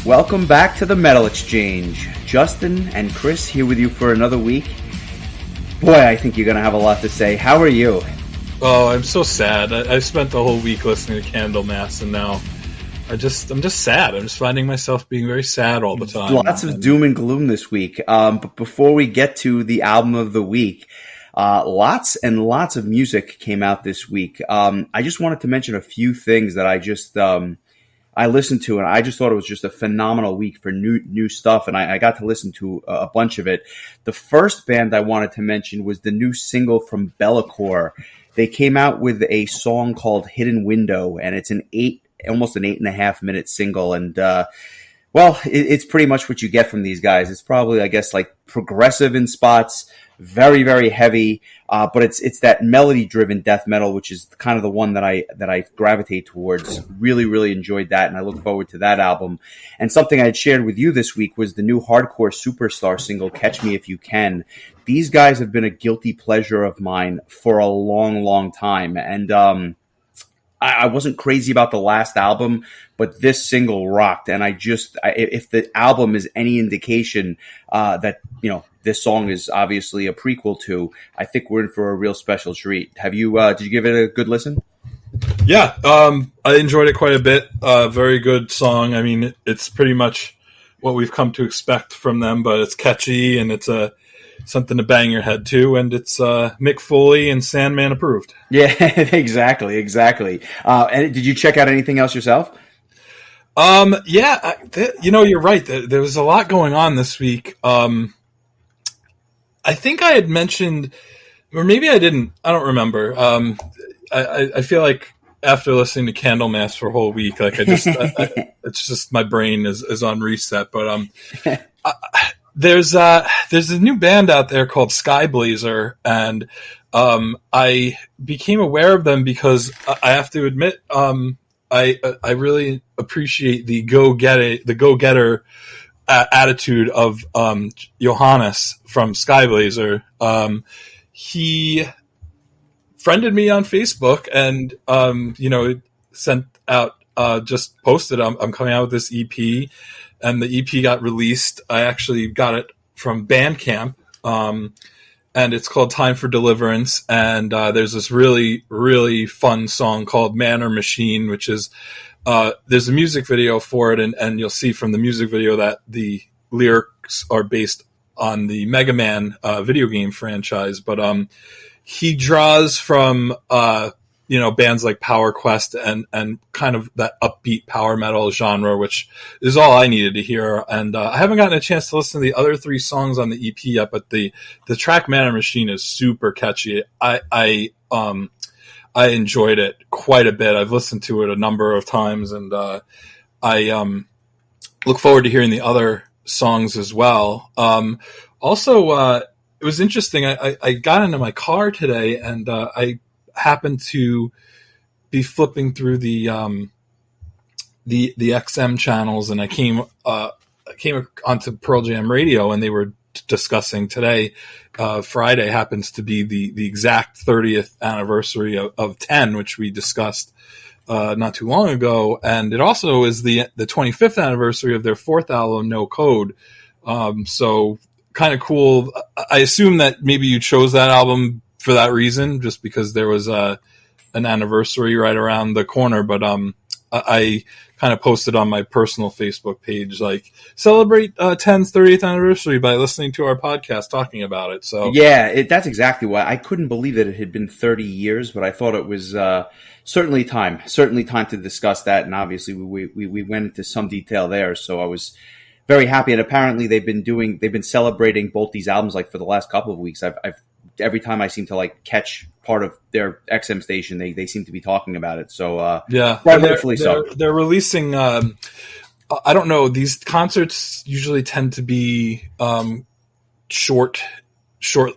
Welcome back to the Metal Exchange. Justin and Chris here with you for another week. Boy, I think you're going to have a lot to say. How are you? Oh, I'm so sad. I spent the whole week listening to Candlemass, and now I'm just sad. I'm just finding myself being very sad all the time. Lots of doom and gloom this week. But before we get to the album of the week, lots and lots of music came out this week. I just wanted to mention a few things that I listened to, and I just thought it was just a phenomenal week for new stuff, and I got to listen to a bunch of it. The first band I wanted to mention was the new single from Bellacore. They came out with a song called Hidden Window, and it's almost an 8.5 minute single, and it's pretty much what you get from these guys. It's probably, I guess, like progressive in spots, very, very heavy, but it's that melody-driven death metal, which is kind of the one that I gravitate towards. Really, really enjoyed that, and I look forward to that album. And something I had shared with you this week was the new hardcore superstar single, Catch Me If You Can. These guys have been a guilty pleasure of mine for a long, long time, and I wasn't crazy about the last album, but this single rocked, and if the album is any indication that, this song is obviously a prequel to, I think we're in for a real special treat. Have you, did you give it a good listen? Yeah, I enjoyed it quite a bit. Very good song. I mean, it's pretty much what we've come to expect from them, but it's catchy and it's something to bang your head to, and it's Mick Foley and Sandman approved. Yeah, exactly. And did you check out anything else yourself? Yeah, you're right. There was a lot going on this week. I think I had mentioned, or maybe I didn't. I don't remember. I feel like after listening to Candlemass for a whole week, like it's just my brain is on reset. But there's a new band out there called Skyblazer, and I became aware of them because I have to admit, I really appreciate the go-getter attitude of Johannes from Skyblazer. He friended me on Facebook and sent out just posted I'm coming out with this EP, and the EP got released. I actually got it from Bandcamp, and it's called Time for Deliverance, and there's this really, really fun song called Man or Machine, which is there's a music video for it, and you'll see from the music video that the lyrics are based on the Mega Man video game franchise, but he draws from bands like Power Quest and kind of that upbeat power metal genre, which is all I needed to hear. And I haven't gotten a chance to listen to the other 3 songs on the EP yet, but the track Man or Machine is super catchy. I enjoyed it quite a bit. I've listened to it a number of times, and I look forward to hearing the other songs as well. Also, it was interesting. I got into my car today, and I happened to be flipping through the XM channels, and I came onto Pearl Jam Radio, and they were discussing today. Friday happens to be the exact 30th anniversary of 10, which we discussed not too long ago, and it also is the 25th anniversary of their 4th album, No Code. So kind of cool. I assume that maybe you chose that album for that reason, just because there was an anniversary right around the corner. But I kind of posted on my personal Facebook page, like, celebrate 10's 30th anniversary by listening to our podcast talking about it. So yeah, that's exactly why. I couldn't believe that it had been 30 years, but I thought it was certainly time to discuss that. And obviously we went into some detail there. So I was very happy. And apparently they've been celebrating both these albums like for the last couple of weeks. I've every time I seem to like catch part of their XM station, they seem to be talking about it. So yeah, they're releasing. I don't know. These concerts usually tend to be short,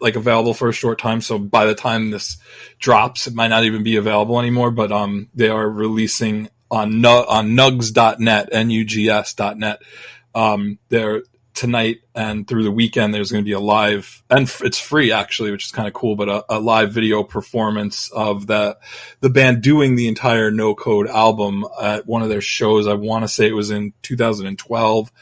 like available for a short time. So by the time this drops, it might not even be available anymore. But they are releasing on nugs.net, nugs.net. tonight and through the weekend, there's going to be a live, and it's free actually, which is kind of cool, but a live video performance of the band doing the entire No Code album at one of their shows. I want to say it was in 2012.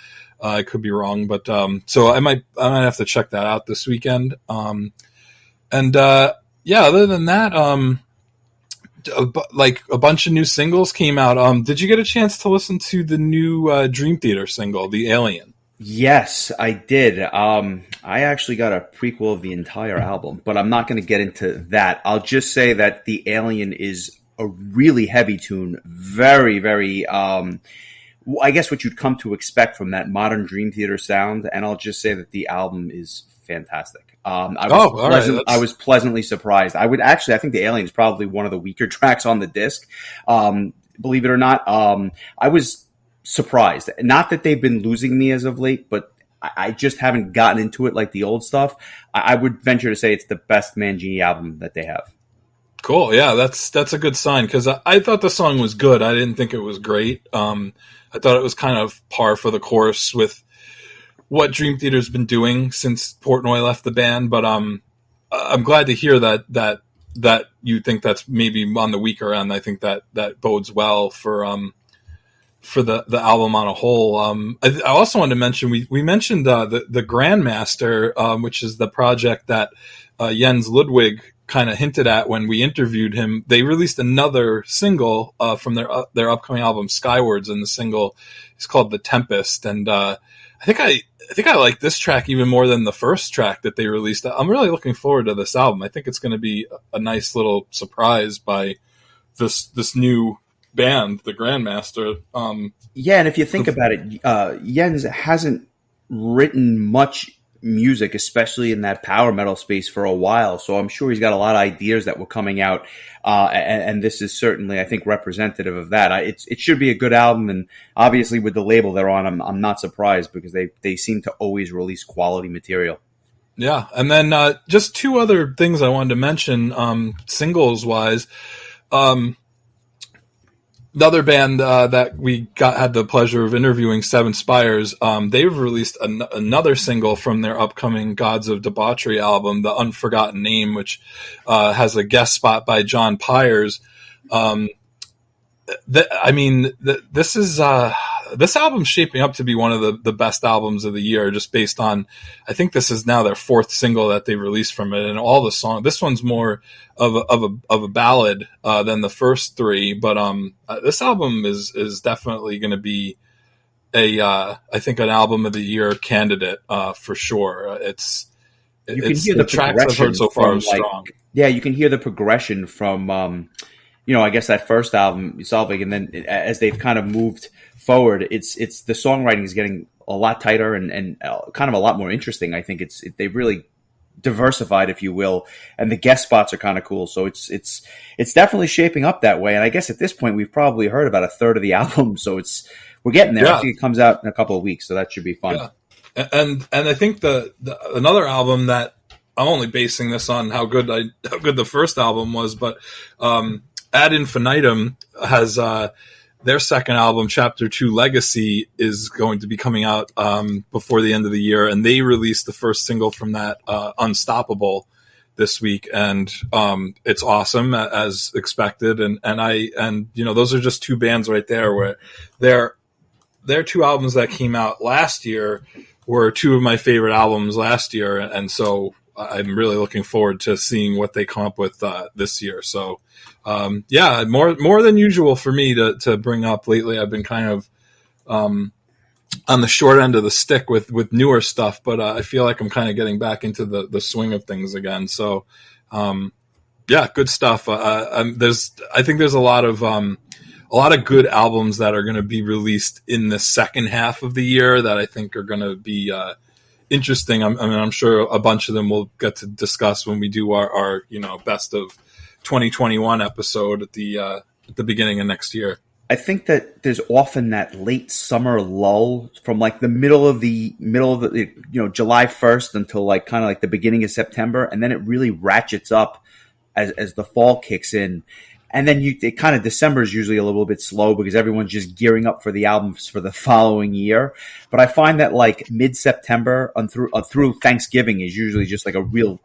I could be wrong, but so I might have to check that out this weekend. Other than that, like a bunch of new singles came out. Did you get a chance to listen to the new Dream Theater single, The Alien? Yes, I did. I actually got a prequel of the entire album, but I'm not going to get into that. I'll just say that The Alien is a really heavy tune, very, very, I guess what you'd come to expect from that modern Dream Theater sound, and I'll just say that the album is fantastic. I was pleasantly surprised. I think The Alien is probably one of the weaker tracks on the disc. Believe it or not, I was surprised. Not that they've been losing me as of late, but I just haven't gotten into it like the old stuff. I would venture to say it's the best Mangini album that they have. Cool. Yeah, that's a good sign, because I thought the song was good. I didn't think it was great. I thought it was kind of par for the course with what Dream Theater's been doing since Portnoy left the band. But I'm glad to hear that you think that's maybe on the weaker end. I think that bodes well for the album on a whole. I also wanted to mention, we mentioned the Grandmaster, which is the project that Jens Ludwig kind of hinted at when we interviewed him. They released another single from their upcoming album Skywards, and the single is called The Tempest. And I think I like this track even more than the first track that they released. I'm really looking forward to this album. I think it's going to be a nice little surprise by this new band, the Grandmaster. Yeah, and if you think about it, Jens hasn't written much music, especially in that power metal space, for a while. So I'm sure he's got a lot of ideas that were coming out, and this is certainly, I think, representative of that. It should be a good album, and obviously with the label they're on, I'm not surprised, because they seem to always release quality material. Yeah, and then just two other things I wanted to mention, singles wise. Another band that we had the pleasure of interviewing, Seven Spires, they've released another single from their upcoming Gods of Debauchery album, The Unforgotten Name, which has a guest spot by John Pyers. This album's shaping up to be one of the best albums of the year, just based on, I think this is now their fourth single that they released from it, and all the songs. This one's more of a ballad than the first three, but this album is definitely going to be I think an album of the year candidate for sure. You can hear the tracks I've heard so far are strong. Yeah, you can hear the progression from I guess that first album, Solvig, and then as they've kind of moved forward, it's the songwriting is getting a lot tighter and kind of a lot more interesting. I think they've really diversified, if you will, and the guest spots are kind of cool. So it's definitely shaping up that way. And I guess at this point, we've probably heard about a third of the album, so we're getting there. Yeah. I think it comes out in a couple of weeks, so that should be fun. Yeah. And I think the another album that I'm only basing this on how good the first album was, but Ad Infinitum has their second album, Chapter 2 Legacy, is going to be coming out before the end of the year, and they released the first single from that, Unstoppable, this week, and it's awesome as expected. And those are just two bands right there where their two albums that came out last year were two of my favorite albums last year, and so I'm really looking forward to seeing what they come up with this year. So, more than usual for me to bring up lately. I've been kind of on the short end of the stick with newer stuff, but I feel like I'm kind of getting back into the swing of things again. So, good stuff. I think there's a lot of good albums that are going to be released in the second half of the year that I think are going to be interesting. I'm sure a bunch of them we'll get to discuss when we do our best of 2021 episode at the beginning of next year. I think that there's often that late summer lull from like the middle of the July 1st until like kind of like the beginning of September, and then it really ratchets up as the fall kicks in. And then it kind of December is usually a little bit slow because everyone's just gearing up for the albums for the following year. But I find that like mid-September through Thanksgiving is usually just like a real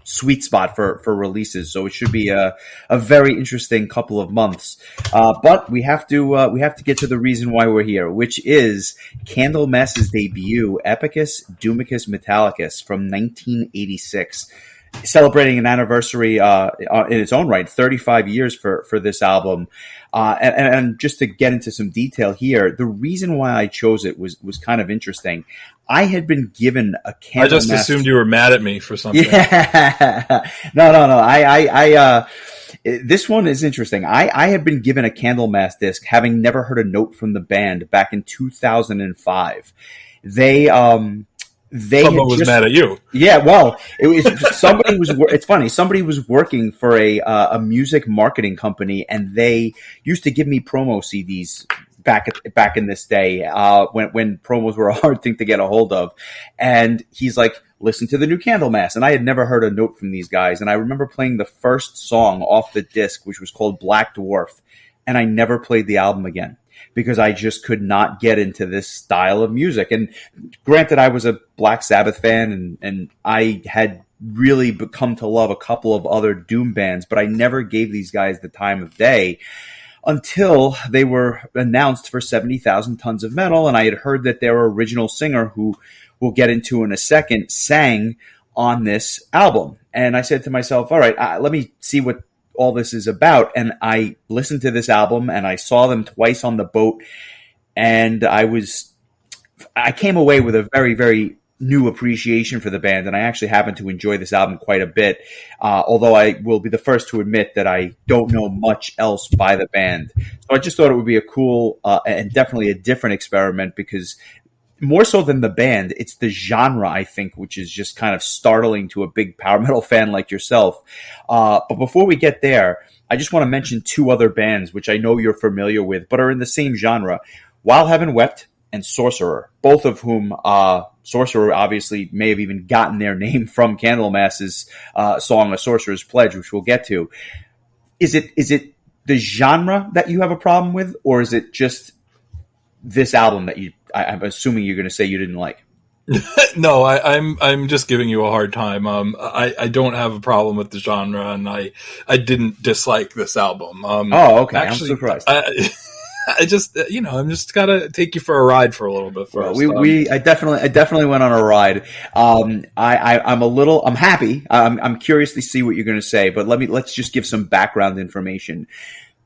sweet spot for releases. So it should be a very interesting couple of months. But we have to get to the reason why we're here, which is Candlemass's debut, Epicus Doomicus Metallicus from 1986. Celebrating an anniversary in its own right, 35 years for this album. And just to get into some detail here, the reason why I chose it was kind of interesting. I had been given a Candlemass. I just assumed you were mad at me for something. Yeah. No. This one is interesting. I had been given a Candlemass disc, having never heard a note from the band back in 2005. Someone was mad at you. Yeah, well, it's funny. Somebody was working for a music marketing company, and they used to give me promo CDs back in this day, when promos were a hard thing to get a hold of. And he's like, listen to the new Candlemass. And I had never heard a note from these guys. And I remember playing the first song off the disc, which was called Black Dwarf. And I never played the album again, because I just could not get into this style of music. And granted, I was a Black Sabbath fan, and I had really come to love a couple of other Doom bands, but I never gave these guys the time of day until they were announced for 70,000 Tons of Metal. And I had heard that their original singer, who we'll get into in a second, sang on this album. And I said to myself, all right, let me see what all this is about. And I listened to this album, and I saw them twice on the boat, and I came away with a very, very new appreciation for the band, and I actually happen to enjoy this album quite a bit, although I will be the first to admit that I don't know much else by the band. So I just thought it would be a cool and definitely a different experiment, because more so than the band, it's the genre, I think, which is just kind of startling to a big power metal fan like yourself. But before we get there, I just want to mention two other bands, which I know you're familiar with, but are in the same genre. While Heaven Wept and Sorcerer, both of whom, Sorcerer obviously may have even gotten their name from Candlemass's song, A Sorcerer's Pledge, which we'll get to. Is it the genre that you have a problem with, or is it just this album that I'm assuming you're going to say you didn't like? No, I'm just giving you a hard time. I don't have a problem with the genre, and I didn't dislike this album. Oh, okay. Actually, I'm surprised. I just, I'm just gotta take you for a ride for a little bit first. Well, I definitely went on a ride. I'm happy. I'm curious to see what you're going to say, but let's just give some background information.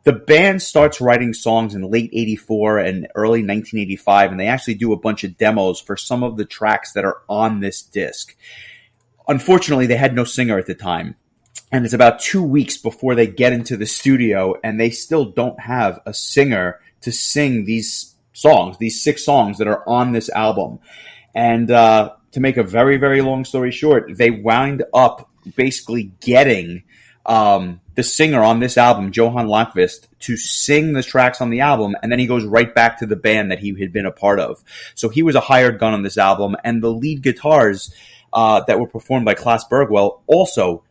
The band starts writing songs in late 84 and early 1985, and they actually do a bunch of demos for some of the tracks that are on this disc. Unfortunately, they had no singer at the time, and it's about 2 weeks before they get into the studio, and they still don't have a singer to sing these songs, these 6 songs that are on this album. And to make a very, very long story short, they wound up basically getting the singer on this album, Johan Lankvist, to sing the tracks on the album, and then he goes right back to the band that he had been a part of. So he was a hired gun on this album, and the lead guitars that were performed by Klaus Bergwell, also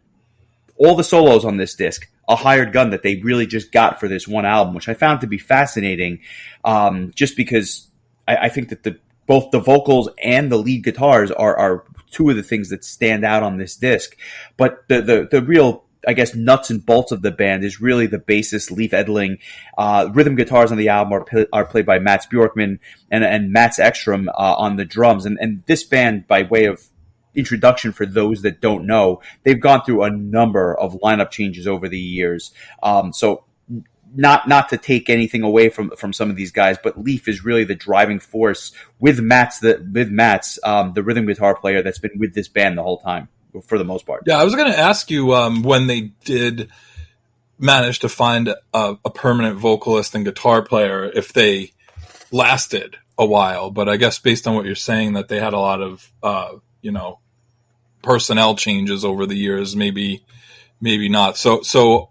all the solos on this disc, a hired gun that they really just got for this one album, which I found to be fascinating, just because I think that both the vocals and the lead guitars are two of the things that stand out on this disc. But the real, I guess, nuts and bolts of the band is really the bassist, Leif Edling. Rhythm guitars on the album are played by Mats Bjorkman and Mats Ekstrom on the drums. And this band, by way of introduction for those that don't know, they've gone through a number of lineup changes over the years. So not to take anything away from some of these guys, but Leif is really the driving force with Mats, the rhythm guitar player that's been with this band the whole time, for the most part. Yeah, I was going to ask you when they did manage to find a permanent vocalist and guitar player, if they lasted a while. But I guess based on what you're saying, that they had a lot of personnel changes over the years, maybe not. So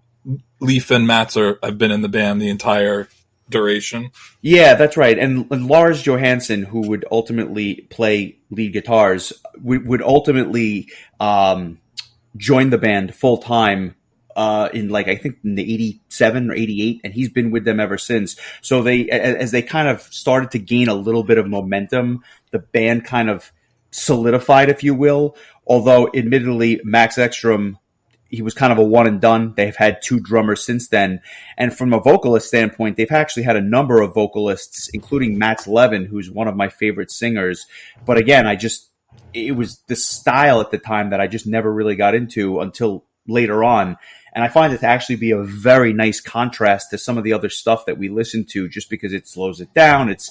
Leif and Mats have been in the band the entire duration. Yeah, that's right. And Lars Johansson, who would ultimately play lead guitars, would ultimately join the band full time in like I think in the 87 or 88, and he's been with them ever since. So as they kind of started to gain a little bit of momentum, the band kind of solidified, if you will. Although admittedly, Max Ekstrom, he was kind of a one and done. They've had two drummers since then. And from a vocalist standpoint, they've actually had a number of vocalists, including Mats Levin, who's one of my favorite singers. But again, it was the style at the time that I just never really got into until later on. And I find it to actually be a very nice contrast to some of the other stuff that we listen to, just because it slows it down. It's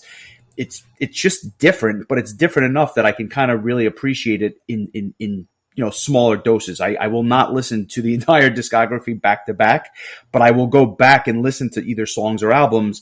just different, but it's different enough that I can kind of really appreciate it in smaller doses. I will not listen to the entire discography back to back, but I will go back and listen to either songs or albums,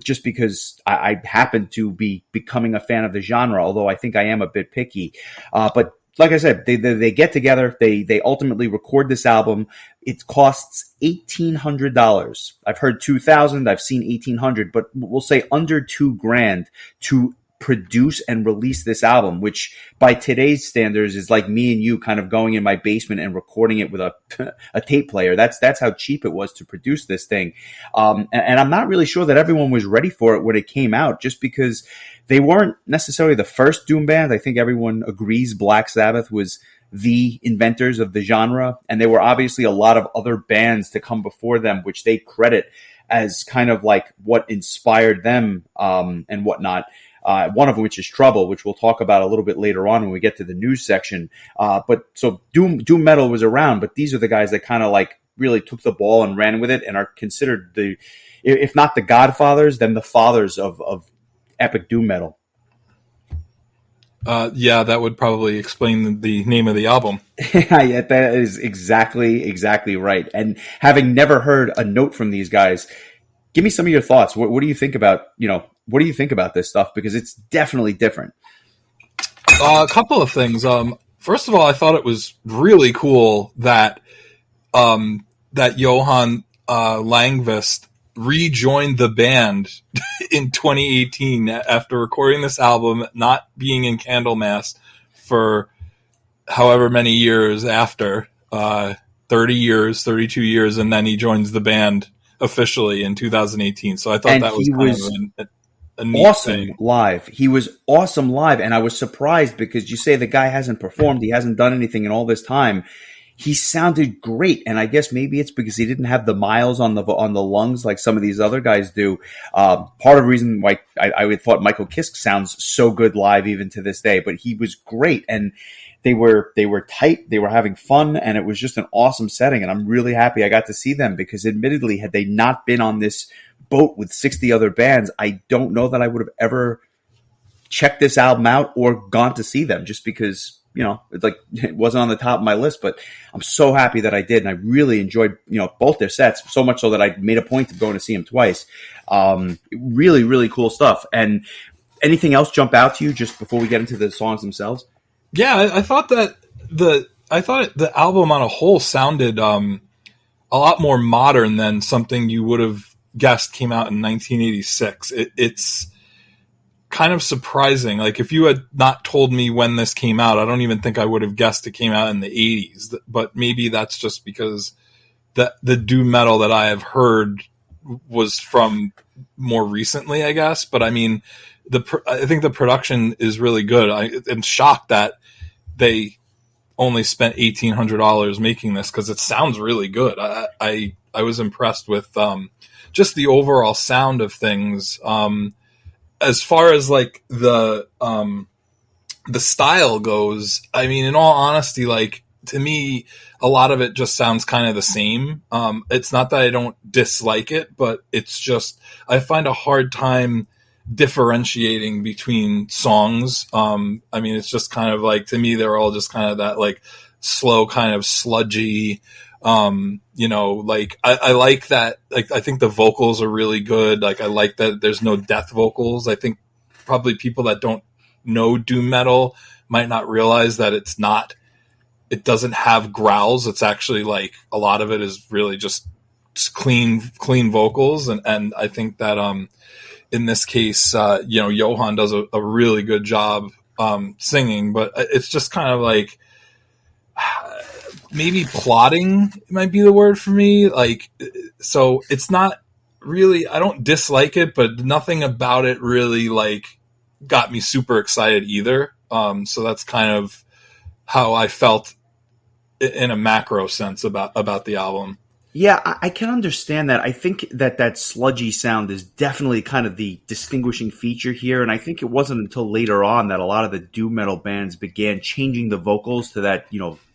just because I happen to be becoming a fan of the genre, although I think I am a bit picky. But like I said, they get together, they ultimately record this album. It costs $1,800. I've heard 2,000, I've seen 1,800, but we'll say under $2,000 to produce and release this album, which by today's standards is like me and you kind of going in my basement and recording it with a tape player. That's how cheap it was to produce this thing. And I'm not really sure that everyone was ready for it when it came out, just because they weren't necessarily the first doom band. I think everyone agrees Black Sabbath was the inventors of the genre, and there were obviously a lot of other bands to come before them, which they credit as kind of like what inspired them, and whatnot. One of which is Trouble, which we'll talk about a little bit later on when we get to the news section. But so doom metal was around, but these are the guys that kind of like really took the ball and ran with it, and are considered if not the godfathers, then the fathers of epic doom metal. Yeah, that would probably explain the name of the album. Yeah, that is exactly right. And having never heard a note from these guys, give me some of your thoughts. What do you think about, what do you think about this stuff? Because it's definitely different. A couple of things. First of all, I thought it was really cool that Johan Langvist rejoined the band in 2018 after recording this album, not being in Candlemass for however many years after, 30 years, 32 years, and then he joins the band officially in 2018. So I thought that was kind of a neat awesome thing. Live. He was awesome live, and I was surprised because you say the guy hasn't performed, he hasn't done anything in all this time. He sounded great, and I guess maybe it's because he didn't have the miles on the lungs like some of these other guys do. Part of the reason why I would thought Michael Kiske sounds so good live even to this day, but he was great, and they were tight, they were having fun, and it was just an awesome setting. And I'm really happy I got to see them, because admittedly, had they not been on this boat with 60 other bands, I don't know that I would have ever checked this album out or gone to see them, just because, it's like it wasn't on the top of my list. But I'm so happy that I did, and I really enjoyed, both their sets, so much so that I made a point of going to see them twice. Really, really cool stuff. And anything else jump out to you just before we get into the songs themselves? Yeah, I thought that the album on a whole sounded a lot more modern than something you would have guessed came out in 1986. It's kind of surprising. Like, if you had not told me when this came out, I don't even think I would have guessed it came out in the 80s. But maybe that's just because the doom metal that I have heard was from more recently, I guess. But I mean, I think the production is really good. I'm shocked that they only spent $1,800 making this, because it sounds really good. I was impressed with just the overall sound of things. As far as like the style goes, I mean, in all honesty, like, to me, a lot of it just sounds kind of the same. It's not that I don't dislike it, but it's just, I find a hard time differentiating between songs. I mean, it's just kind of like, to me, they're all just kind of that like slow, kind of sludgy, like I like that. Like, I think the vocals are really good. Like, I like that there's no death vocals. I think probably people that don't know doom metal might not realize that it doesn't have growls. It's actually like a lot of it is really just clean vocals. And I think that, in this case, Johan does a really good job, singing, but it's just kind of like, maybe plotting might be the word for me. Like, so it's not really, I don't dislike it, but nothing about it really like got me super excited either. So that's kind of how I felt in a macro sense about the album. Yeah, I can understand that. I think that sludgy sound is definitely kind of the distinguishing feature here. And I think it wasn't until later on that a lot of the doom metal bands began changing the vocals to that,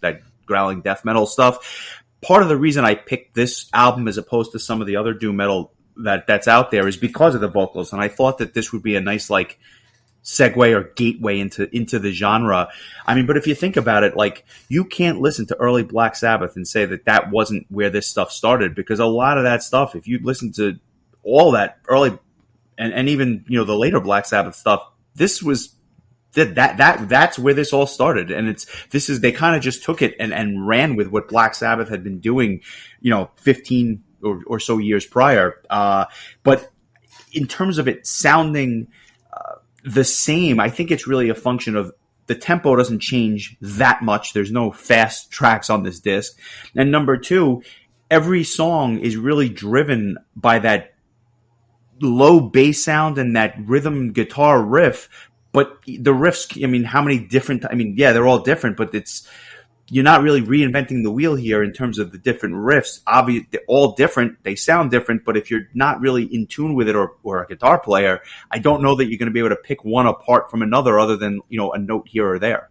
that growling death metal stuff. Part of the reason I picked this album as opposed to some of the other doom metal that's out there is because of the vocals. And I thought that this would be a nice, like, segue or gateway into the genre. I mean, but if you think about it, like, you can't listen to early Black Sabbath and say that wasn't where this stuff started, because a lot of that stuff, if you listen to all that early and even, the later Black Sabbath stuff, this was that's where this all started. And they kind of just took it and ran with what Black Sabbath had been doing, 15 or so years prior. But in terms of it sounding the same, I think it's really a function of the tempo doesn't change that much. There's no fast tracks on this disc. And number two, every song is really driven by that low bass sound and that rhythm guitar riff. But the riffs, I mean, how many different, yeah, they're all different, but you're not really reinventing the wheel here in terms of the different riffs. Obviously, they're all different. They sound different, but if you're not really in tune with it or a guitar player, I don't know that you're going to be able to pick one apart from another other than, a note here or there.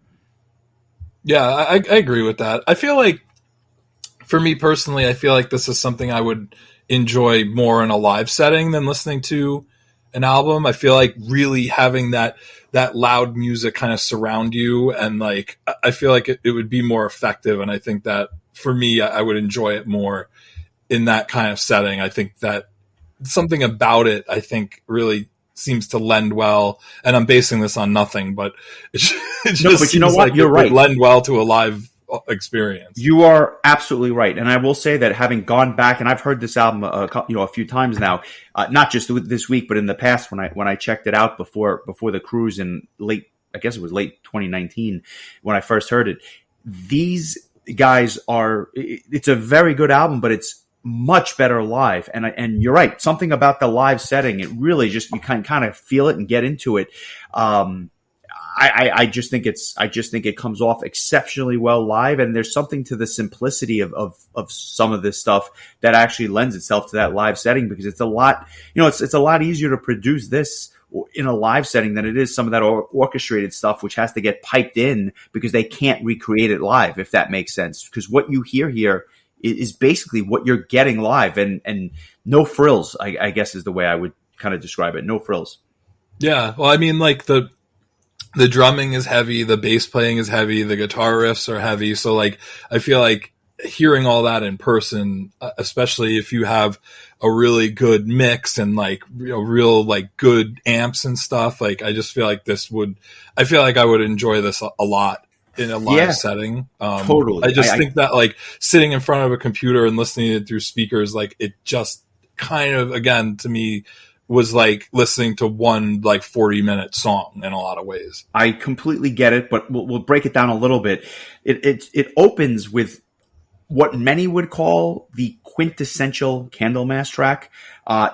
Yeah, I agree with that. I feel like, for me personally, I feel like this is something I would enjoy more in a live setting than listening to an album. I feel like really having that loud music kind of surround you, and like I feel like it would be more effective, and I think that for me I would enjoy it more in that kind of setting. I think that something about it I think really seems to lend well, and I'm basing this on nothing, but it just no, but you know what, like you're right, would lend well to a live experience. You are absolutely right, and I will say that having gone back, and I've heard this album a few times now, not just this week, but in the past when I checked it out before the cruise in late 2019 when I first heard it. These guys it's a very good album, but it's much better live, and you're right, something about the live setting, it really just, you can kind of feel it and get into it. I just think it comes off exceptionally well live, and there's something to the simplicity of some of this stuff that actually lends itself to that live setting, because it's a lot, it's a lot easier to produce this in a live setting than it is some of that orchestrated stuff, which has to get piped in because they can't recreate it live, if that makes sense. Because what you hear here is basically what you're getting live, and no frills, I guess is the way I would kind of describe it. No frills. Yeah. Well, I mean, like the drumming is heavy, the bass playing is heavy, the guitar riffs are heavy. So like, I feel like hearing all that in person, especially if you have a really good mix and like, real like good amps and stuff, like I just feel like I feel like I would enjoy this a lot in a live setting. Totally. I just think that like sitting in front of a computer and listening to it through speakers, like it just kind of, again, to me, was like listening to one like 40-minute song in a lot of ways. I completely get it, but we'll break it down a little bit. It opens with what many would call the quintessential Candlemass track.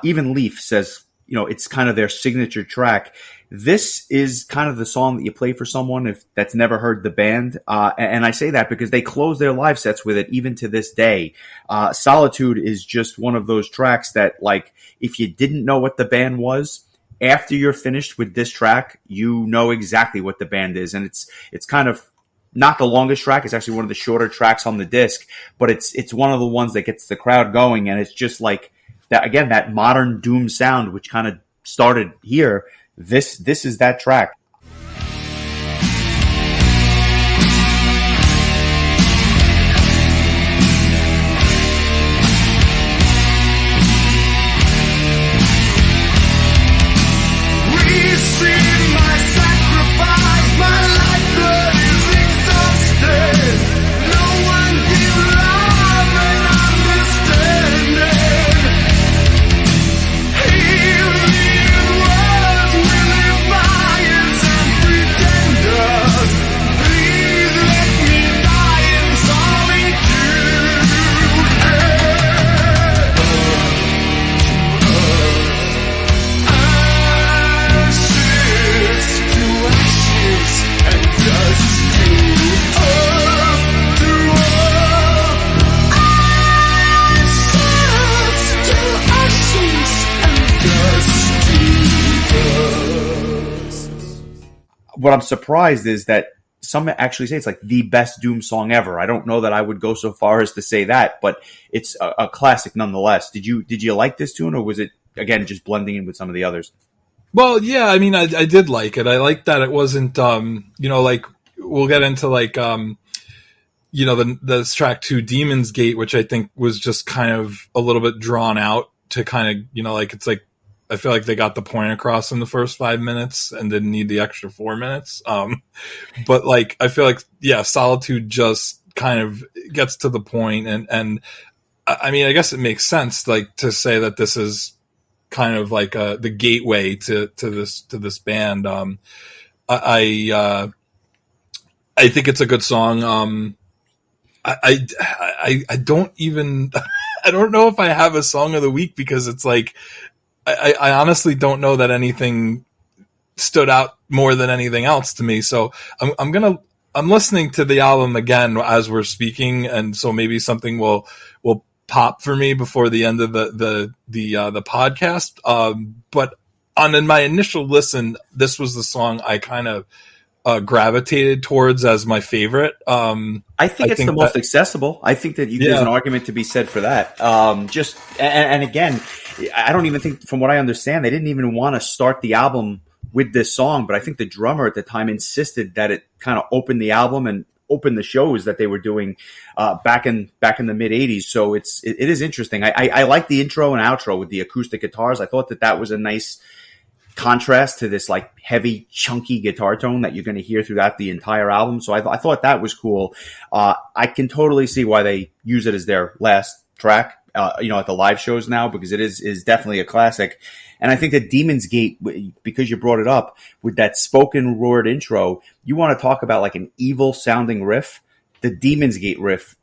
Even Leaf says, it's kind of their signature track. This is kind of the song that you play for someone that's never heard the band. And I say that because they close their live sets with it even to this day. Solitude is just one of those tracks that, like, if you didn't know what the band was, after you're finished with this track, you know exactly what the band is. And it's kind of not the longest track. It's actually one of the shorter tracks on the disc, but it's one of the ones that gets the crowd going. And it's just like that, again, that modern doom sound, which kind of started here. This is that track. what I'm surprised is that some actually say it's like the best Doom song ever. I don't know that I would go so far as to say that, but it's a classic nonetheless. Did you like this tune, or was it again just blending in with some of the others? Well, yeah, I mean, I did like it. I liked that it wasn't, like we'll get into like, the track 2, Demon's Gate, which I think was just kind of a little bit drawn out to kind of, like, it's like, I feel like they got the point across in the first 5 minutes and didn't need the extra 4 minutes. But like, I feel like, yeah, Solitude just kind of gets to the point, and I mean, I guess it makes sense, like, to say that this is kind of like the gateway to this band. I think it's a good song. I don't even I don't know if I have a song of the week, because it's like I honestly don't know that anything stood out more than anything else to me. So I'm listening to the album again as we're speaking, and so maybe something will pop for me before the end of the podcast. But in my initial listen, this was the song I kind of gravitated towards as my favorite. I think it's the most accessible. I think that there's an argument to be said for that. And again, I don't even think, from what I understand, they didn't even want to start the album with this song, but I think the drummer at the time insisted that it kind of opened the album and opened the shows that they were doing back in the mid '80s. So it is interesting. I like the intro and outro with the acoustic guitars. I thought that was a nice contrast to this like heavy, chunky guitar tone that you're going to hear throughout the entire album. So I thought that was cool. I can totally see why they use it as their last track, at the live shows now, because it is definitely a classic. And I think that Demon's Gate, because you brought it up with that spoken word intro, you want to talk about like an evil sounding riff. The Demon's Gate riff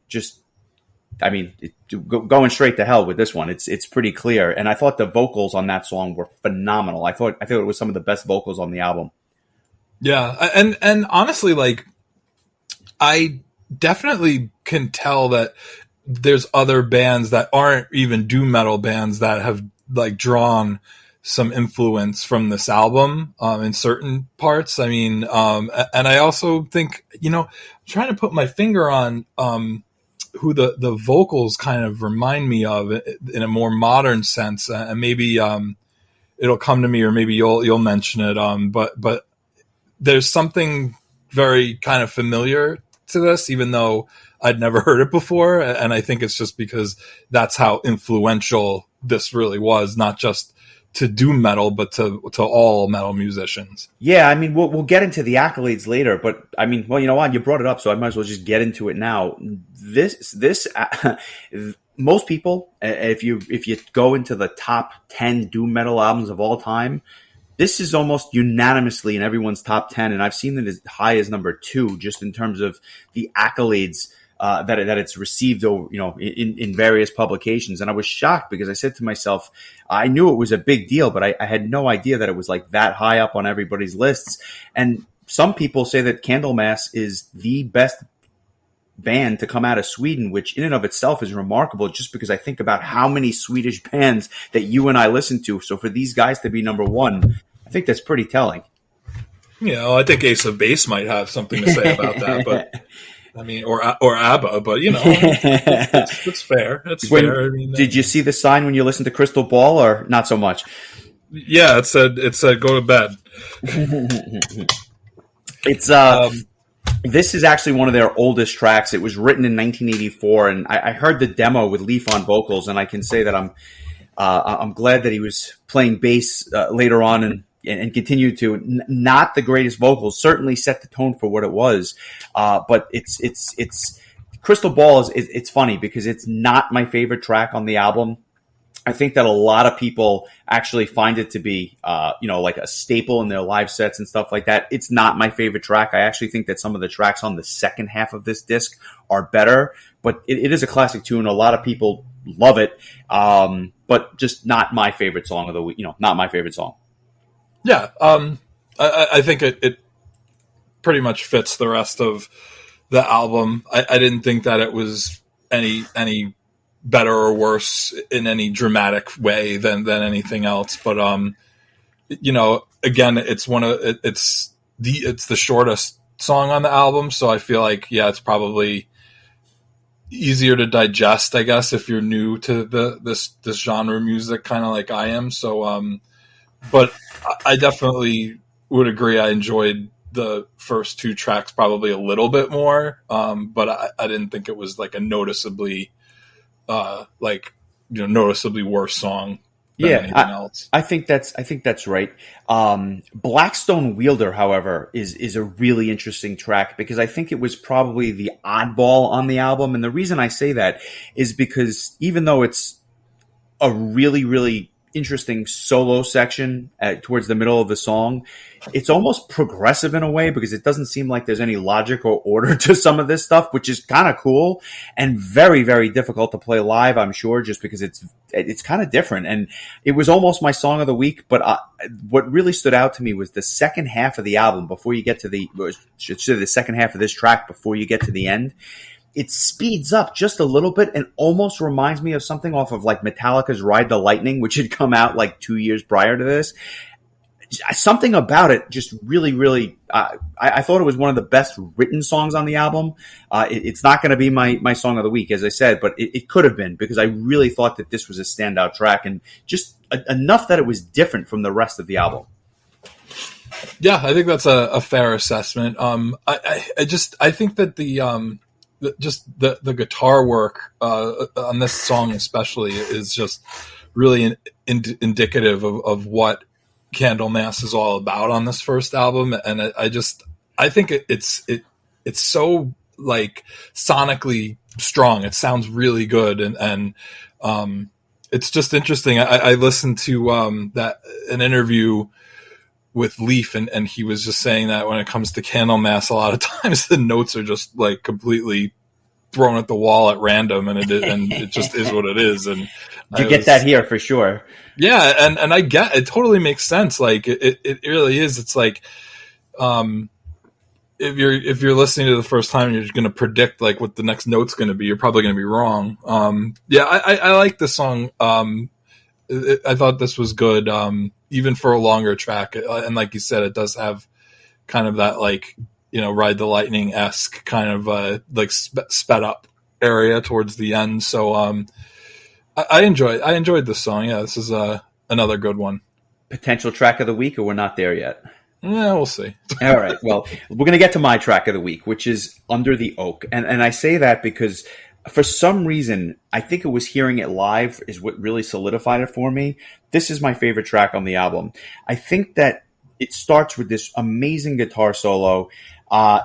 going straight to hell with this one. It's pretty clear. And I thought the vocals on that song were phenomenal. I thought it was some of the best vocals on the album. Yeah. And honestly, like, I definitely can tell that there's other bands that aren't even doom metal bands that have like drawn some influence from this album in certain parts. I mean, and I also think, I'm trying to put my finger on who the vocals kind of remind me of in a more modern sense, and maybe it'll come to me, or maybe you'll mention it. But there's something very kind of familiar to this, even though I'd never heard it before, and I think it's just because that's how influential this really was, not just to doom metal, but to all metal musicians. Yeah, I mean, we'll get into the accolades later, but I mean, well, you know what? You brought it up, so I might as well just get into it now. This most people, if you go into the top 10 doom metal albums of all time, this is almost unanimously in everyone's top 10, and I've seen it as high as number 2, just in terms of the accolades that it's received over, in various publications. And I was shocked, because I said to myself, I knew it was a big deal, but I had no idea that it was like that high up on everybody's lists. And some people say that Candlemass is the best band to come out of Sweden, which in and of itself is remarkable, just because I think about how many Swedish bands that you and I listen to. So for these guys to be number 1, I think that's pretty telling. I think Ace of Base might have something to say about that, but I mean, or ABBA, but it's fair. It's fair. I mean, did you see the sign when you listened to Crystal Ball, or not so much? Yeah, it said go to bed. It's this is actually one of their oldest tracks. It was written in 1984, and I heard the demo with Leaf on vocals, and I can say that I'm glad that he was playing bass later on and continued to. Not the greatest vocals, certainly set the tone for what it was, but it's Crystal Ball it's funny because it's not my favorite track on the album. I think that a lot of people actually find it to be, like a staple in their live sets and stuff like that. It's not my favorite track. I actually think that some of the tracks on the second half of this disc are better, but it is a classic tune. A lot of people love it, but just not my favorite song of the week. Not my favorite song. Yeah, I think it pretty much fits the rest of the album. I didn't think that it was any better or worse in any dramatic way than anything else. But again, it's it's the shortest song on the album, so I feel like, yeah, it's probably easier to digest, I guess, if you're new to this genre of music, kind of like I am. So, but I definitely would agree. I enjoyed the first two tracks probably a little bit more, but I didn't think it was like a noticeably, noticeably worse song than anything else. I think that's right. Blackstone Wielder, however, is a really interesting track because I think it was probably the oddball on the album, and the reason I say that is because even though it's a really, really interesting solo section towards the middle of the song, it's almost progressive in a way because it doesn't seem like there's any logic or order to some of this stuff, which is kind of cool and very, very difficult to play live, I'm sure, just because it's kind of different. And it was almost my song of the week, but what really stood out to me was the second half of the album before you get to the second half of this track before you get to the end. It speeds up just a little bit and almost reminds me of something off of like Metallica's Ride the Lightning, which had come out like 2 years prior to this. Something about it just really, really, I thought it was one of the best written songs on the album. It's not going to be my song of the week, as I said, but it could have been because I really thought that this was a standout track and just enough that it was different from the rest of the album. Yeah, I think that's a fair assessment. I think that the guitar work on this song especially is just really indicative of what Candlemass is all about on this first album, and I think it's so like sonically strong. It sounds really good, and it's just interesting. I listened to an interview with Leaf, and he was just saying that when it comes to Candlemass, a lot of times the notes are just like completely thrown at the wall at random, and it just is what it is. And you get that here for sure. Yeah, and I get it. Totally makes sense. Like it really is. It's like if you're listening to the first time and you're going to predict like what the next note's going to be, you're probably going to be wrong. I like this song. I thought this was good, even for a longer track. And like you said, it does have kind of that like, Ride the Lightning-esque kind of like sped up area towards the end. So I enjoyed this song. Yeah, this is another good one. Potential track of the week, or we're not there yet? Yeah, we'll see. All right. Well, we're going to get to my track of the week, which is Under the Oak. And I say that because for some reason, I think it was hearing it live is what really solidified it for me. This is my favorite track on the album. I think that it starts with this amazing guitar solo.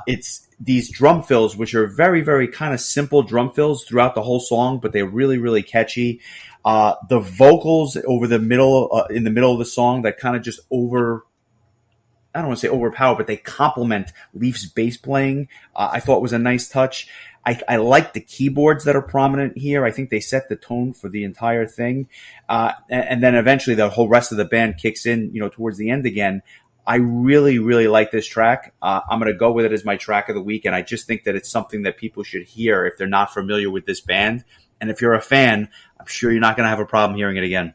It's these drum fills, which are very, very kind of simple drum fills throughout the whole song, but they're really, really catchy. The vocals over the middle, in the middle of the song that kind of just I don't want to say overpower, but they complement Leaf's bass playing. I thought was a nice touch. I like the keyboards that are prominent here. I think they set the tone for the entire thing. And then eventually the whole rest of the band kicks in, towards the end again. I really, really like this track. I'm going to go with it as my track of the week. And I just think that it's something that people should hear if they're not familiar with this band. And if you're a fan, I'm sure you're not going to have a problem hearing it again.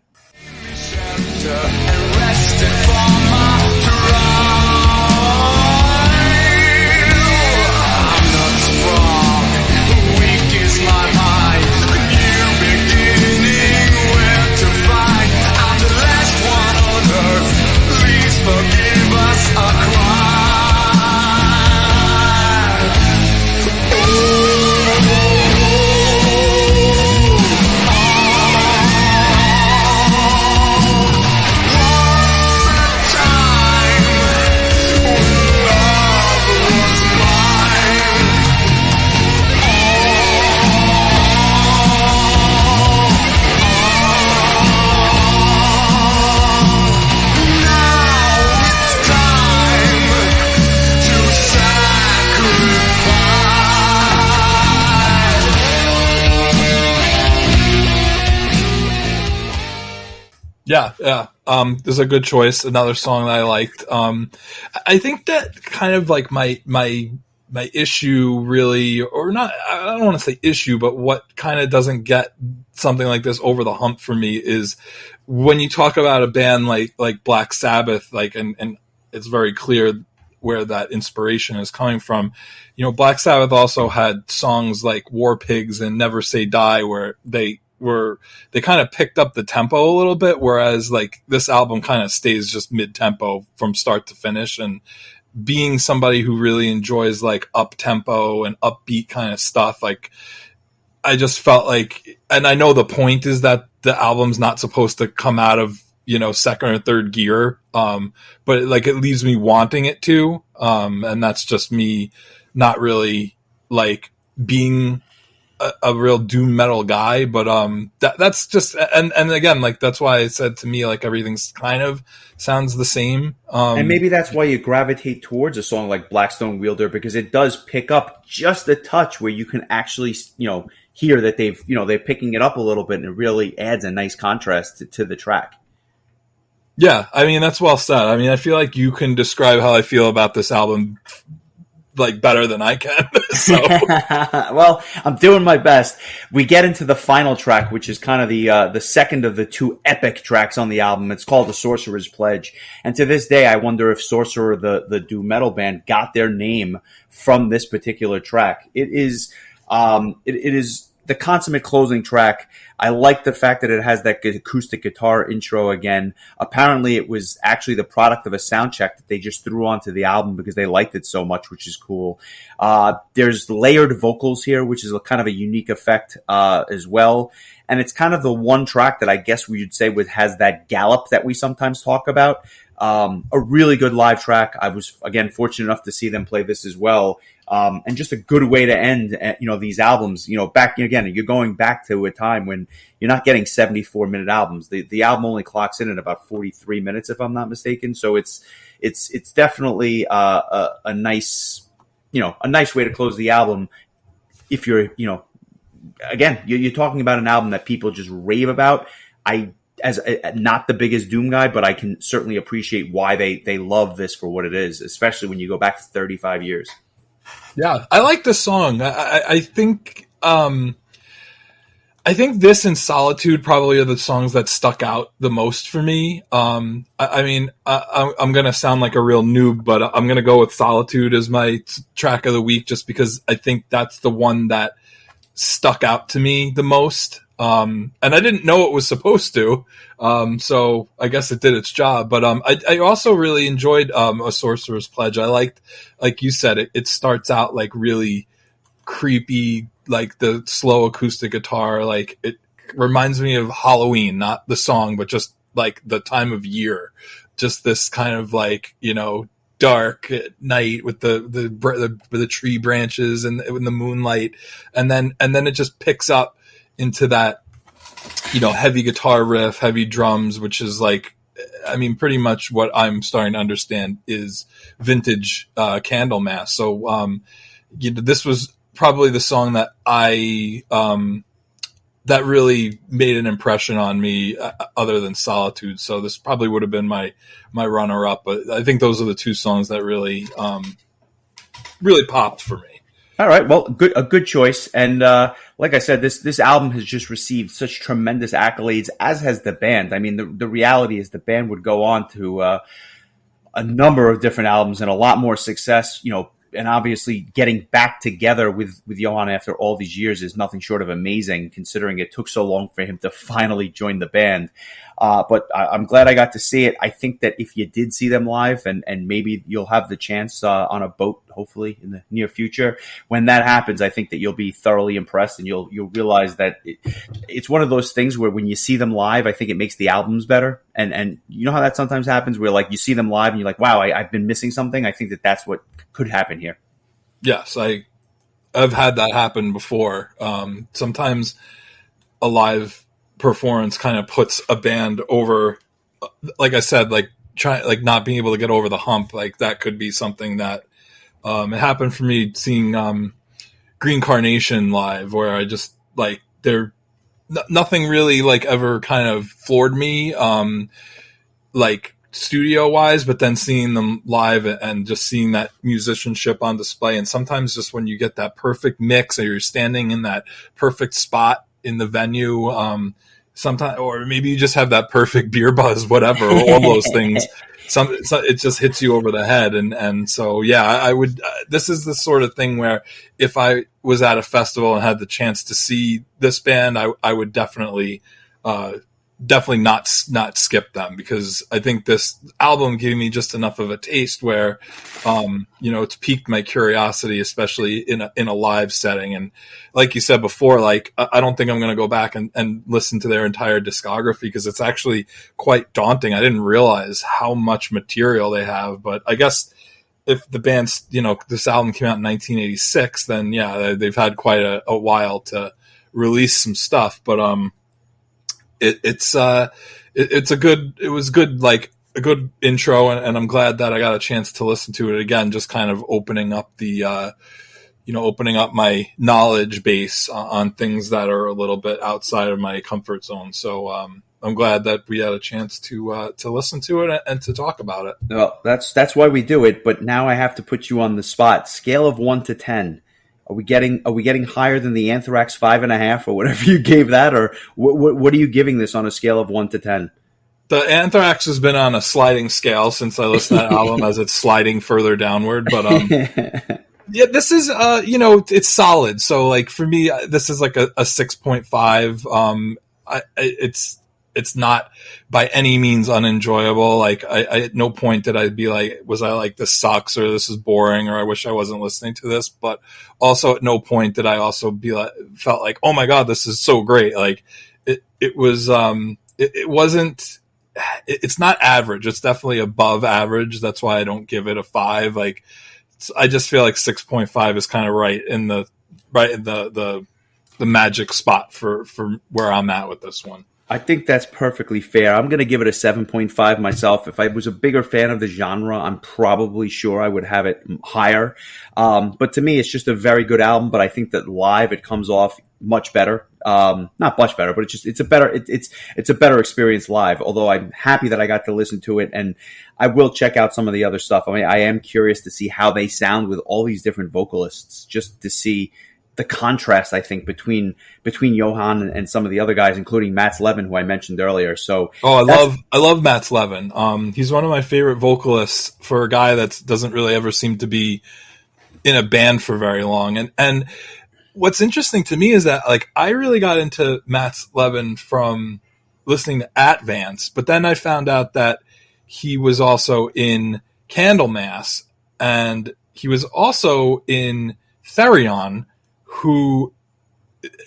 Yeah. This is a good choice. Another song that I liked. I think that kind of like my issue really, or not, I don't want to say issue, but what kind of doesn't get something like this over the hump for me is when you talk about a band like Black Sabbath, like, and it's very clear where that inspiration is coming from. You know, Black Sabbath also had songs like War Pigs and Never Say Die, where they kind of picked up the tempo a little bit, whereas like this album kind of stays just mid tempo from start to finish. And being somebody who really enjoys like up tempo and upbeat kind of stuff, like I just felt like, and I know the point is that the album's not supposed to come out of, you know, second or third gear. But like it leaves me wanting it to. And that's just me not really like being a real doom metal guy, but that's just, and again, like that's why I said to me, like everything's kind of sounds the same. And maybe that's why you gravitate towards a song like Blackstone Wielder, because it does pick up just a touch where you can actually, you know, hear that they're picking it up a little bit, and it really adds a nice contrast to the track. Yeah, I mean, that's well said. I mean, I feel like you can describe how I feel about this album like better than I can. So, well, I'm doing my best. We get into the final track, which is kind of the second of the two epic tracks on the album. It's called The Sorcerer's Pledge. And to this day, I wonder if Sorcerer, the doom metal band, got their name from this particular track. It is the consummate closing track. I like the fact that it has that acoustic guitar intro again. Apparently, it was actually the product of a sound check that they just threw onto the album because they liked it so much, which is cool. There's layered vocals here, which is a kind of a unique effect as well. And it's kind of the one track that I guess we would say has that gallop that we sometimes talk about. A really good live track. I was, again, fortunate enough to see them play this as well. And just a good way to end, these albums, back again, you're going back to a time when you're not getting 74-minute albums. The album only clocks in at about 43 minutes, if I'm not mistaken. So it's definitely, a nice way to close the album. If you're, again, you're talking about an album that people just rave about. Not the biggest Doom guy, but I can certainly appreciate why they love this for what it is, especially when you go back to 35 years. Yeah, I like this song. I think this and Solitude probably are the songs that stuck out the most for me. I'm going to sound like a real noob, but I'm going to go with Solitude as my track of the week, just because I think that's the one that stuck out to me the most. And I didn't know it was supposed to. So I guess it did its job, but, I also really enjoyed, A Sorcerer's Pledge. I liked, like you said, it starts out like really creepy, like the slow acoustic guitar. Like it reminds me of Halloween, not the song, but just like the time of year, just this kind of like, dark at night with the tree branches and the moonlight. And then it just picks up into that, heavy guitar riff, heavy drums, which is like, pretty much what I'm starting to understand is vintage Candlemass. So, this was probably the song that that really made an impression on me, other than Solitude. So this probably would have been my runner up, but I think those are the two songs that really popped for me. All right, well, a good choice, and like I said, this album has just received such tremendous accolades, as has the band. The reality is the band would go on to a number of different albums and a lot more success, and obviously getting back together with Johan after all these years is nothing short of amazing, considering it took so long for him to finally join the band. But I'm glad I got to see it. I think that if you did see them live, and maybe you'll have the chance on a boat, hopefully in the near future, when that happens, I think that you'll be thoroughly impressed, and you'll realize that it's one of those things where when you see them live, I think it makes the albums better. And you know how that sometimes happens, where like you see them live and you're like, wow, I've been missing something. I think that that's what could happen here. Yes, I've had that happen before. Sometimes a live performance kind of puts a band over, like I said, like not being able to get over the hump. Like that could be something that it happened for me seeing Green Carnation live, where I just like nothing really like ever kind of floored me, like studio wise, but then seeing them live and just seeing that musicianship on display. And sometimes just when you get that perfect mix, or you're standing in that perfect spot in the venue, sometimes, or maybe you just have that perfect beer buzz, whatever, all those things. it just hits you over the head. And so, yeah, I would, this is the sort of thing where if I was at a festival and had the chance to see this band, I would definitely not skip them, because I think this album gave me just enough of a taste where, it's piqued my curiosity, especially in a live setting. And like you said before, like, I don't think I'm going to go back and listen to their entire discography, because it's actually quite daunting. I didn't realize how much material they have, but I guess if the band's, this album came out in 1986, then yeah, they've had quite a while to release some stuff. But, it was good, like a good intro, and I'm glad that I got a chance to listen to it again, just kind of opening up opening up my knowledge base on things that are a little bit outside of my comfort zone. So I'm glad that we had a chance to listen to it and to talk about it. Well, that's why we do it. But now I have to put you on the spot. Scale of 1 to 10. Are we getting higher than the Anthrax 5.5 or whatever you gave that, or what are you giving this on a scale of 1 to 10? The Anthrax has been on a sliding scale since I listened to that album, as it's sliding further downward. But yeah, this is it's solid. So like for me, this is like a 6.5. It's not by any means unenjoyable. Like I at no point did I be like, was I like, this sucks, or this is boring, or I wish I wasn't listening to this. But also at no point did I also felt like, oh my God, this is so great. Like it was, it wasn't, it's not average. It's definitely above average. That's why I don't give it a 5. Like, I just feel like 6.5 is kind of right in the magic spot for where I'm at with this one. I think that's perfectly fair. I'm going to give it a 7.5 myself. If I was a bigger fan of the genre, I'm probably sure I would have it higher. But to me, it's just a very good album. But I think that live, it comes off much better. Not much better, but it's a better experience live. Although I'm happy that I got to listen to it, and I will check out some of the other stuff. I mean, I am curious to see how they sound with all these different vocalists, just to see the contrast, I think, between Johan and some of the other guys, including Mats Levin, who I mentioned earlier. So, I love Mats Levin. He's one of my favorite vocalists for a guy that doesn't really ever seem to be in a band for very long. And what's interesting to me is that, like, I really got into Mats Levin from listening to Advance, but then I found out that he was also in Candlemass, and he was also in Therion, who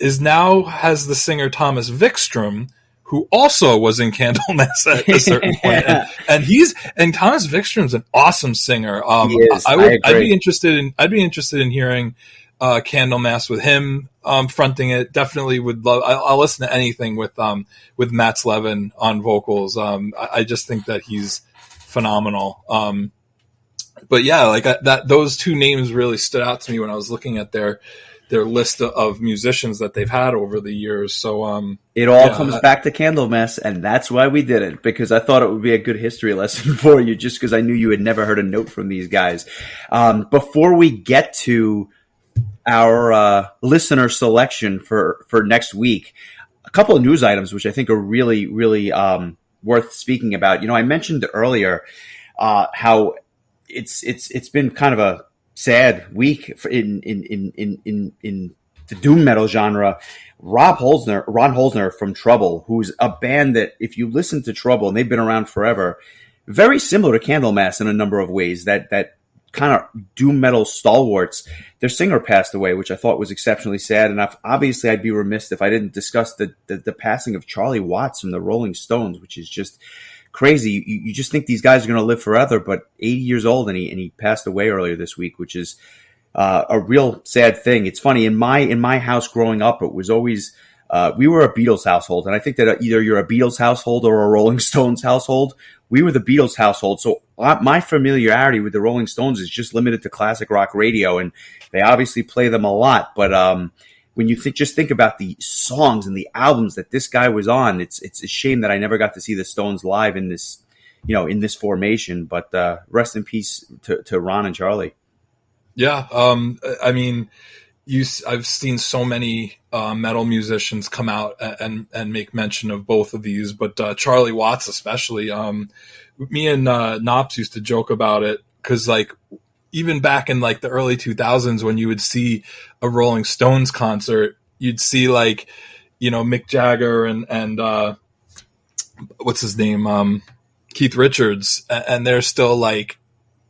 is now has the singer Thomas Vikstrom, who also was in Candlemass at a certain point. And Thomas Vikstrom's an awesome singer. I'd be interested in hearing Candlemass with him fronting it. Definitely would love. I'll listen to anything with Mats Levin on vocals. I just think that he's phenomenal. But yeah, like those two names really stood out to me when I was looking at their list of musicians that they've had over the years. So it all comes back to Candlemass, and that's why we did it, because I thought it would be a good history lesson for you, just because I knew you had never heard a note from these guys. Before we get to our listener selection for next week, a couple of news items which I think are really, really worth speaking about. I mentioned earlier how it's been kind of a sad week in the doom metal genre. Ron Holzner from Trouble, who's a band that, if you listen to Trouble, and they've been around forever, very similar to Candlemass in a number of ways, that kind of doom metal stalwarts. Their singer passed away, which I thought was exceptionally sad. And obviously I'd be remiss if I didn't discuss the passing of Charlie Watts from the Rolling Stones, which is just crazy. You just think these guys are going to live forever, but 80 years old, and he passed away earlier this week, which is a real sad thing. It's funny, in my house growing up, it was always we were a Beatles household, and I think that either you're a Beatles household or a Rolling Stones household. We were the Beatles household, so my familiarity with the Rolling Stones is just limited to classic rock radio, and they obviously play them a lot. But when you think about the songs and the albums that this guy was on, it's a shame that I never got to see the Stones live in this formation. But rest in peace to Ron and Charlie. Yeah, I mean, I've seen so many metal musicians come out and make mention of both of these, but Charlie Watts especially. Me and Knops used to joke about it because, like, even back in like the early 2000s, when you would see a Rolling Stones concert, you'd see like, Mick Jagger and what's his name, Keith Richards, and they're still like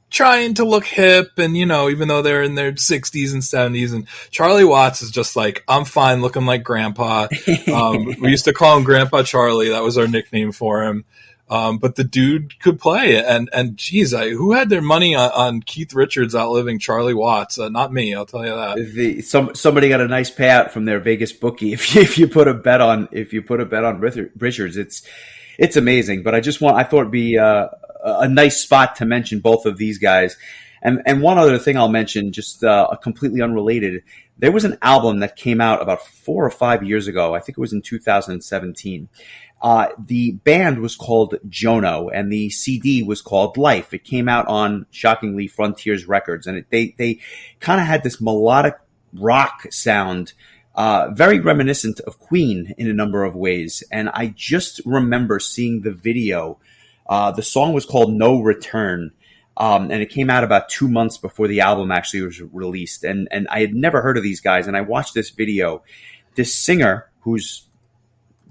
trying to look hip, and even though they're in their 60s and 70s, and Charlie Watts is just like, I'm fine looking like grandpa. We used to call him Grandpa Charlie. That was our nickname for him. But the dude could play, and geez, who had their money on Keith Richards outliving Charlie Watts? Not me, I'll tell you that. Somebody got a nice payout from their Vegas bookie if you put a bet on Richards. It's amazing. But I thought it'd be a nice spot to mention both of these guys. And one other thing I'll mention, just completely unrelated. There was an album that came out about 4 or 5 years ago. I think it was in 2017. The band was called Jono, and the CD was called Life. It came out on, shockingly, Frontiers Records, and they kind of had this melodic rock sound, very reminiscent of Queen in a number of ways. And I just remember seeing the video. The song was called No Return, and it came out about 2 months before the album actually was released. And I had never heard of these guys, and I watched this video. This singer, who's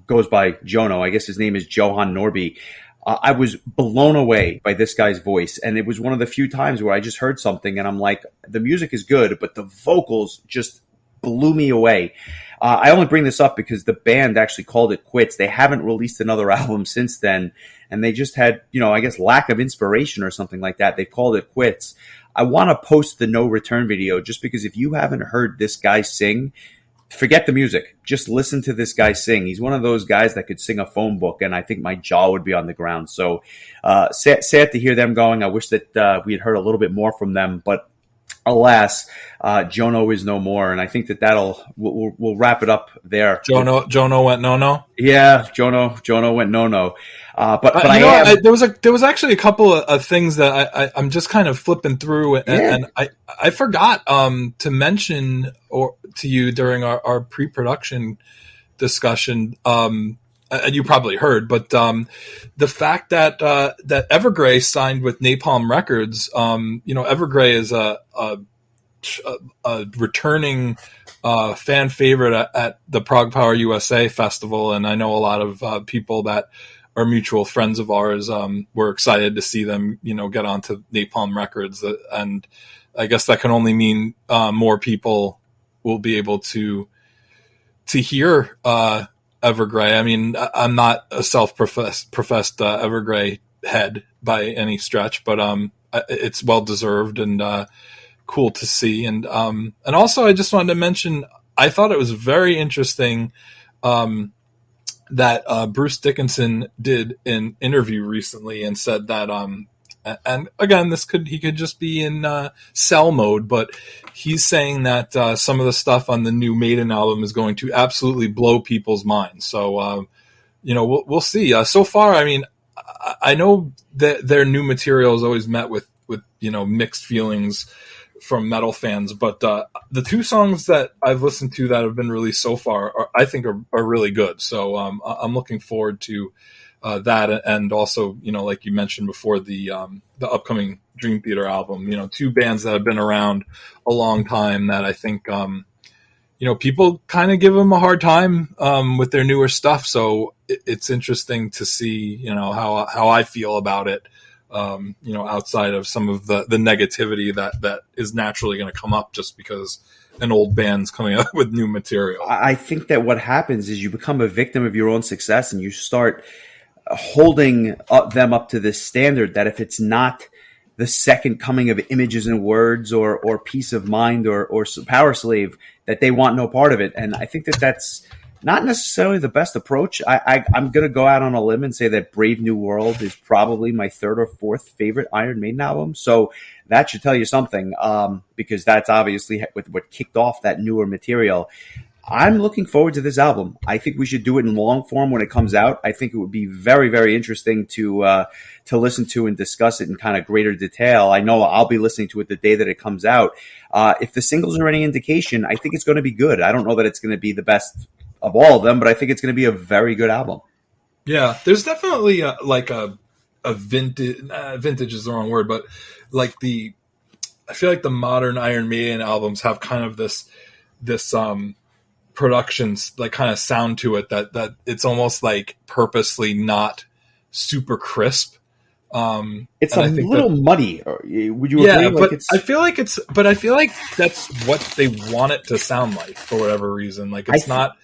goes by Jono, I guess his name is Johan Norby. I was blown away by this guy's voice, and it was one of the few times where I just heard something and I'm like, the music is good, but the vocals just blew me away. I only bring this up because the band actually called it quits. They haven't released another album since then, and they just had, I guess, lack of inspiration or something like that. They called it quits. I want to post the No Return video just because if you haven't heard this guy sing, forget the music. Just listen to this guy sing. He's one of those guys that could sing a phone book, and I think my jaw would be on the ground. So sad to hear them going. I wish that we had heard a little bit more from them, but alas, Jono is no more, and I think we'll wrap it up there. Jono went no. Yeah, Jono went no. But there was actually a couple of things that I'm just kind of flipping through, and I forgot to mention to you during our pre-production discussion. And you probably heard, but the fact that Evergrey signed with Napalm Records, Evergrey is a returning fan favorite at the Prog Power USA Festival, and I know a lot of people that are mutual friends of ours were excited to see them, get onto Napalm Records, and I guess that can only mean more people will be able to hear Evergrey. I mean, I'm not a self-professed Evergrey head by any stretch, but it's well deserved and cool to see. And also, I just wanted to mention, I thought it was very interesting that Bruce Dickinson did an interview recently and said that, and again, he could just be in sell mode, but he's saying that some of the stuff on the new Maiden album is going to absolutely blow people's minds. So, we'll see. So far, I mean, I know that their new material is always met with mixed feelings from metal fans, but the two songs that I've listened to that have been released so far I think are really good. So I'm looking forward to that, and also, like you mentioned before, the upcoming Dream Theater album. Two bands that have been around a long time that I think people kind of give them a hard time with their newer stuff. So it's interesting to see how I feel about it. Outside of some of the negativity that is naturally going to come up just because an old band's coming up with new material. I think that what happens is you become a victim of your own success, and you start holding them up to this standard that if it's not the second coming of Images and Words or Peace of Mind or Power Slave, that they want no part of it. And I think that that's not necessarily the best approach. I'm going to go out on a limb and say that Brave New World is probably my third or fourth favorite Iron Maiden album. So that should tell you something, because that's obviously what kicked off that newer material. I'm looking forward to this album. I think we should do it in long form when it comes out. I think it would be very, very interesting to listen to and discuss it in kind of greater detail. I know I'll be listening to it the day that it comes out. If the singles are any indication, I think it's going to be good. I don't know that it's going to be the best of all of them, but I think it's going to be a very good album. Yeah, there's definitely a vintage. Vintage is the wrong word, but like I feel like the modern Iron Maiden albums have kind of this productions like kind of sound to it that it's almost like purposely not super crisp. It's a little muddy. Would you agree? Yeah, but I feel like that's what they want it to sound like for whatever reason. Like it's not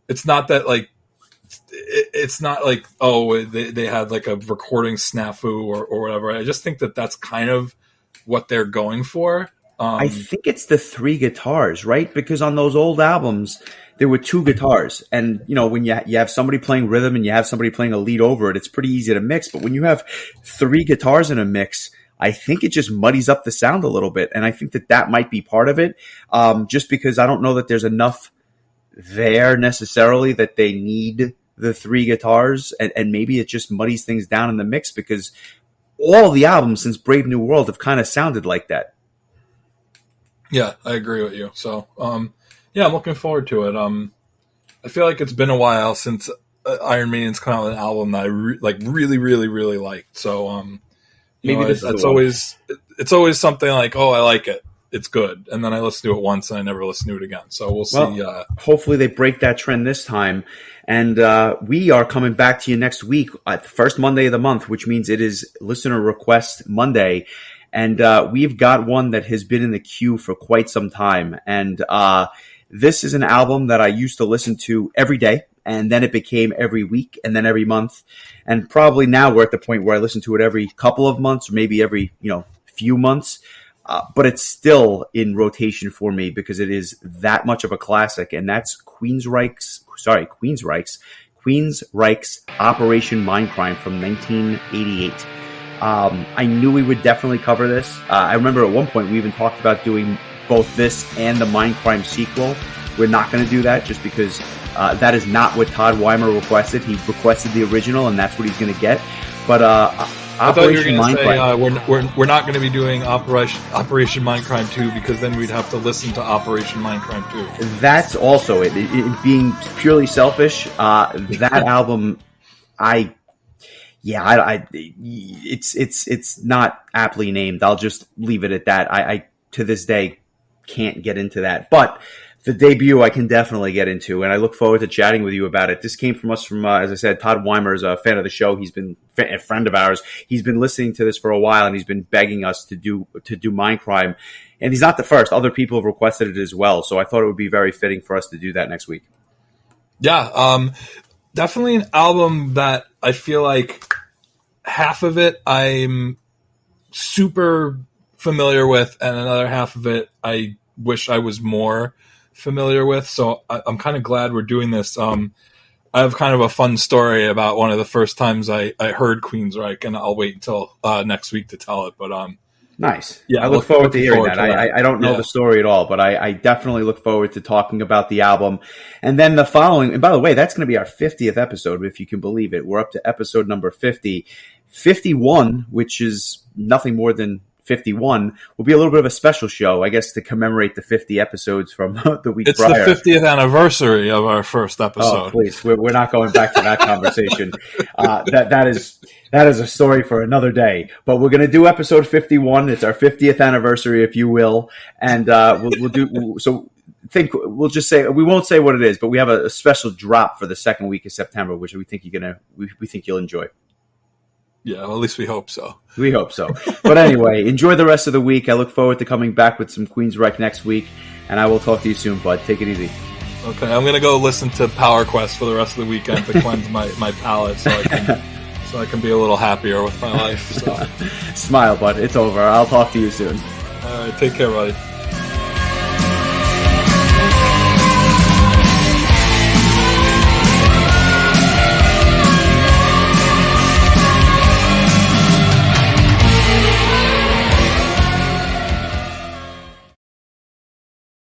that like it's not like they had like a recording snafu or whatever. I just think that that's kind of what they're going for. I think it's the 3 guitars, right? Because on those old albums, there were 2 guitars. And, when you have somebody playing rhythm and you have somebody playing a lead over it, it's pretty easy to mix. But when you have 3 guitars in a mix, I think it just muddies up the sound a little bit. And I think that might be part of it, just because I don't know that there's enough there necessarily that they need the 3 guitars. And maybe it just muddies things down in the mix because all the albums since Brave New World have kind of sounded like that. Yeah, I agree with you. So, yeah, I'm looking forward to it. I feel like it's been a while since Iron Maiden's come out with an album that I really, really, really liked. So, maybe it's always something like, oh, I like it. It's good. And then I listen to it once and I never listen to it again. So we'll see. Hopefully they break that trend this time. And we are coming back to you next week at the first Monday of the month, which means it is Listener Request Monday. And we've got one that has been in the queue for quite some time. And this is an album that I used to listen to every day. And then it became every week and then every month. And probably now we're at the point where I listen to it every couple of months or maybe every few months. But it's still in rotation for me because it is that much of a classic. And that's Queensryche's Operation Mindcrime from 1988. I knew we would definitely cover this. I remember at one point we even talked about doing both this and the Mindcrime sequel. We're not going to do that just because that is not what Todd Weimer requested. He requested the original, and that's what he's going to get. But Operation Mindcrime. We're not going to be doing Operation Mindcrime 2 because then we'd have to listen to Operation Mindcrime 2. That's also it. Being purely selfish, that album, it's not aptly named. I'll just leave it at that. I to this day can't get into that, but the debut I can definitely get into, and I look forward to chatting with you about it. This came from us as I said, Todd Weimer is a fan of the show. He's been a friend of ours. He's been listening to this for a while, and he's been begging us to do Mindcrime. And he's not the first. Other people have requested it as well. So I thought it would be very fitting for us to do that next week. Yeah, definitely an album that I feel like half of it I'm super familiar with, and another half of it I wish I was more familiar with. So I'm kind of glad we're doing this. I have kind of a fun story about one of the first times I heard Queensryche, and I'll wait until next week to tell it. But nice. Yeah, I look forward to hearing that. I don't know the story at all, but I definitely look forward to talking about the album. And then the following, and by the way, that's going to be our 50th episode, if you can believe it. We're up to episode number 50. 51, which is nothing more than 51, will be a little bit of a special show, I guess, to commemorate the 50 episodes from the week prior. It's the 50th anniversary of our first episode. Oh, please. We're not going back to that conversation. That is a story for another day. But we're going to do episode 51. It's our 50th anniversary, if you will. And we'll do so. We'll just say, we won't say what it is, but we have a special drop for the second week of September, which we think you'll enjoy. Yeah, well, at least we hope so. We hope so. But anyway, enjoy the rest of the week. I look forward to coming back with some Queensryche next week, and I will talk to you soon, bud. Take it easy. Okay, I'm going to go listen to Power Quest for the rest of the weekend to cleanse my palate so I can be a little happier with my life. So. Smile, bud. It's over. I'll talk to you soon. All right, take care, buddy.